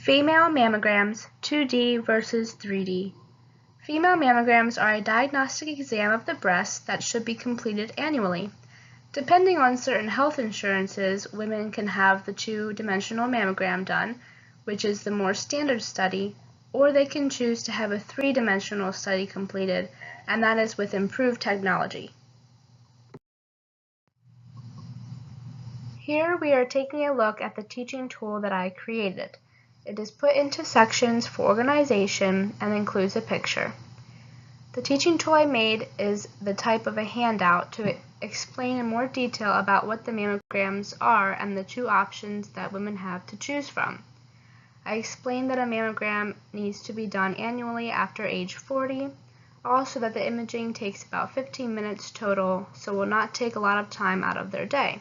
Female mammograms, 2D versus 3D. Female mammograms are a diagnostic exam of the breast that should be completed annually. Depending on certain health insurances, women can have the two-dimensional mammogram done, which is the more standard study, or they can choose to have a three-dimensional study completed, and that is with improved technology. Here we are taking a look at the teaching tool that I created. It is put into sections for organization and includes a picture. The teaching tool I made is the type of a handout to explain in more detail about what the mammograms are and the two options that women have to choose from. I explained that a mammogram needs to be done annually after age 40, also that the imaging takes about 15 minutes total, so will not take a lot of time out of their day.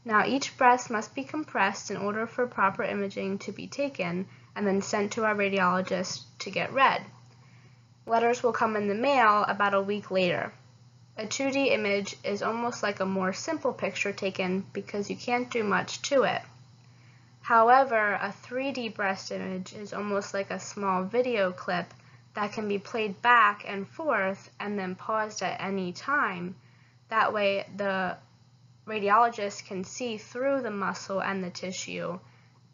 Now each breast must be compressed in order for proper imaging to be taken and then sent to our radiologist to get read. Letters will come in the mail about a week later. A 2D image is almost like a more simple picture taken because you can't do much to it. However, a 3D breast image is almost like a small video clip that can be played back and forth and then paused at any time. That way the radiologist can see through the muscle and the tissue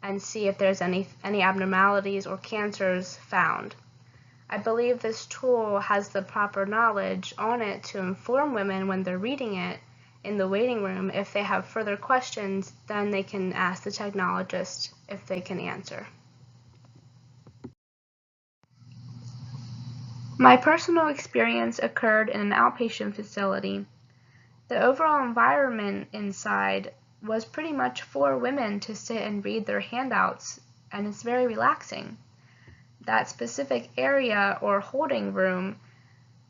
and see if there's any abnormalities or cancers found. I believe this tool has the proper knowledge on it to inform women when they're reading it in the waiting room. If they have further questions, then they can ask the technologist if they can answer. My personal experience occurred in an outpatient facility. The overall environment inside was pretty much for women to sit and read their handouts, and it's very relaxing. That specific area or holding room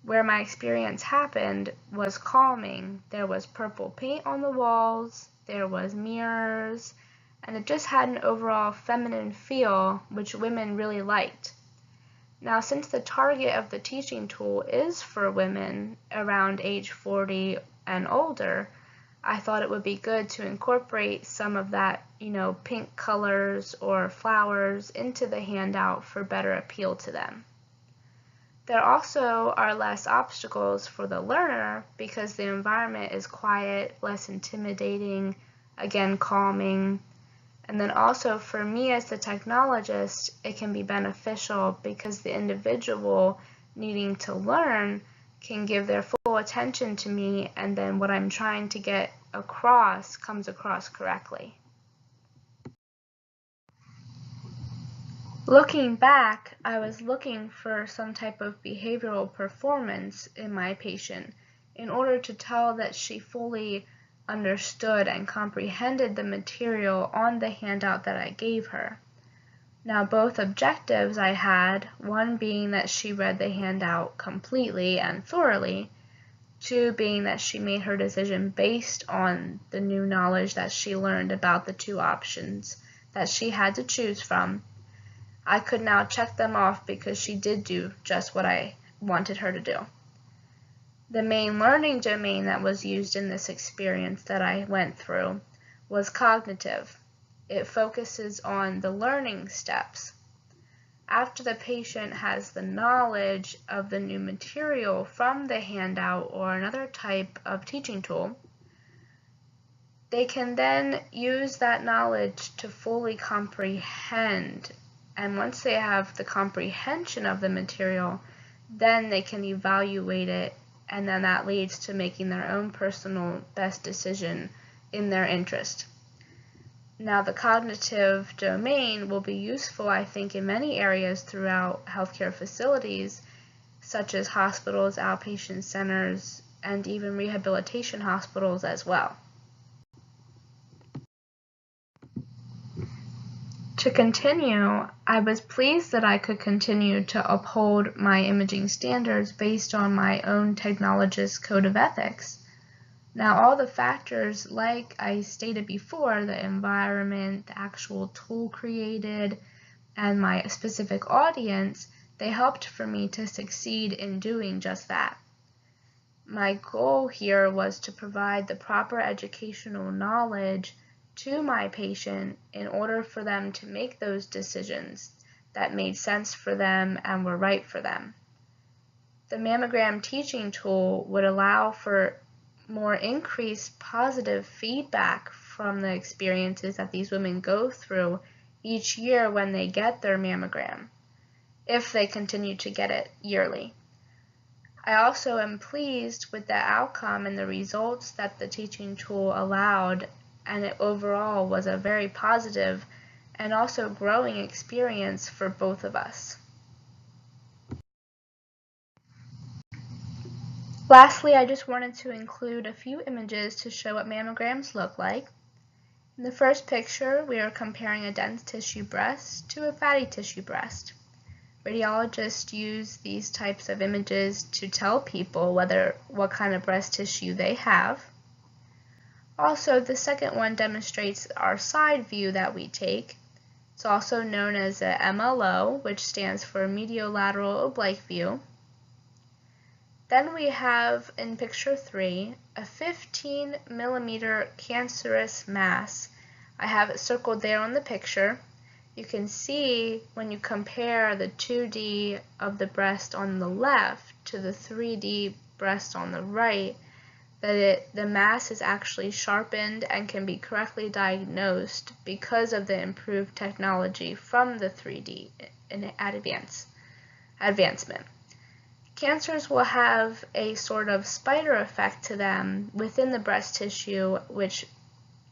where my experience happened was calming. There was purple paint on the walls, there was mirrors, and it just had an overall feminine feel which women really liked. Now, since the target of the teaching tool is for women around age 40 and older, I thought it would be good to incorporate some of that, pink colors or flowers into the handout for better appeal to them. There also are less obstacles for the learner because the environment is quiet, less intimidating, again calming. And then also for me as the technologist, it can be beneficial because the individual needing to learn can give their full attention to me, and then what I'm trying to get across comes across correctly. Looking back, I was looking for some type of behavioral performance in my patient in order to tell that she fully understood and comprehended the material on the handout that I gave her. Now, both objectives I had, one being that she read the handout completely and thoroughly, two being that she made her decision based on the new knowledge that she learned about the two options that she had to choose from. I could now check them off because she did do just what I wanted her to do. The main learning domain that was used in this experience that I went through was cognitive. It focuses on the learning steps. After the patient has the knowledge of the new material from the handout or another type of teaching tool, they can then use that knowledge to fully comprehend. And once they have the comprehension of the material, then they can evaluate it, and then that leads to making their own personal best decision in their interest. Now, the cognitive domain will be useful, I think, in many areas throughout healthcare facilities, such as hospitals, outpatient centers, and even rehabilitation hospitals as well. To continue, I was pleased that I could continue to uphold my imaging standards based on my own technologist's code of ethics. Now, all the factors, like I stated before, the environment, the actual tool created, and my specific audience, they helped for me to succeed in doing just that. My goal here was to provide the proper educational knowledge to my patient in order for them to make those decisions that made sense for them and were right for them. The mammogram teaching tool would allow for more increased positive feedback from the experiences that these women go through each year when they get their mammogram, if they continue to get it yearly. I also am pleased with the outcome and the results that the teaching tool allowed, and it overall was a very positive and also growing experience for both of us. Lastly, I just wanted to include a few images to show what mammograms look like. In the first picture, we are comparing a dense tissue breast to a fatty tissue breast. Radiologists use these types of images to tell people what kind of breast tissue they have. Also, the second one demonstrates our side view that we take. It's also known as a MLO, which stands for mediolateral oblique view. Then we have, in picture 3, a 15 millimeter cancerous mass. I have it circled there on the picture. You can see when you compare the 2D of the breast on the left to the 3D breast on the right, that the mass is actually sharpened and can be correctly diagnosed because of the improved technology from the 3D advancement. Cancers will have a sort of spider effect to them within the breast tissue, which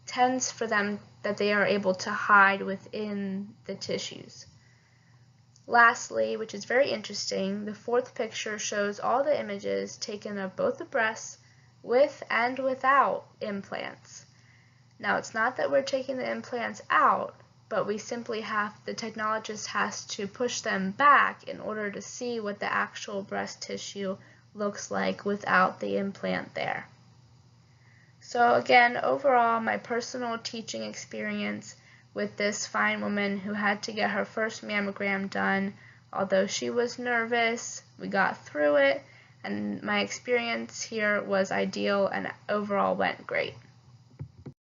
tends for them that they are able to hide within the tissues. Lastly, which is very interesting, the fourth picture shows all the images taken of both the breasts with and without implants. Now, it's not that we're taking the implants out, but we simply the technologist has to push them back in order to see what the actual breast tissue looks like without the implant there. So again, overall, my personal teaching experience with this fine woman who had to get her first mammogram done, although she was nervous, we got through it, and my experience here was ideal and overall went great.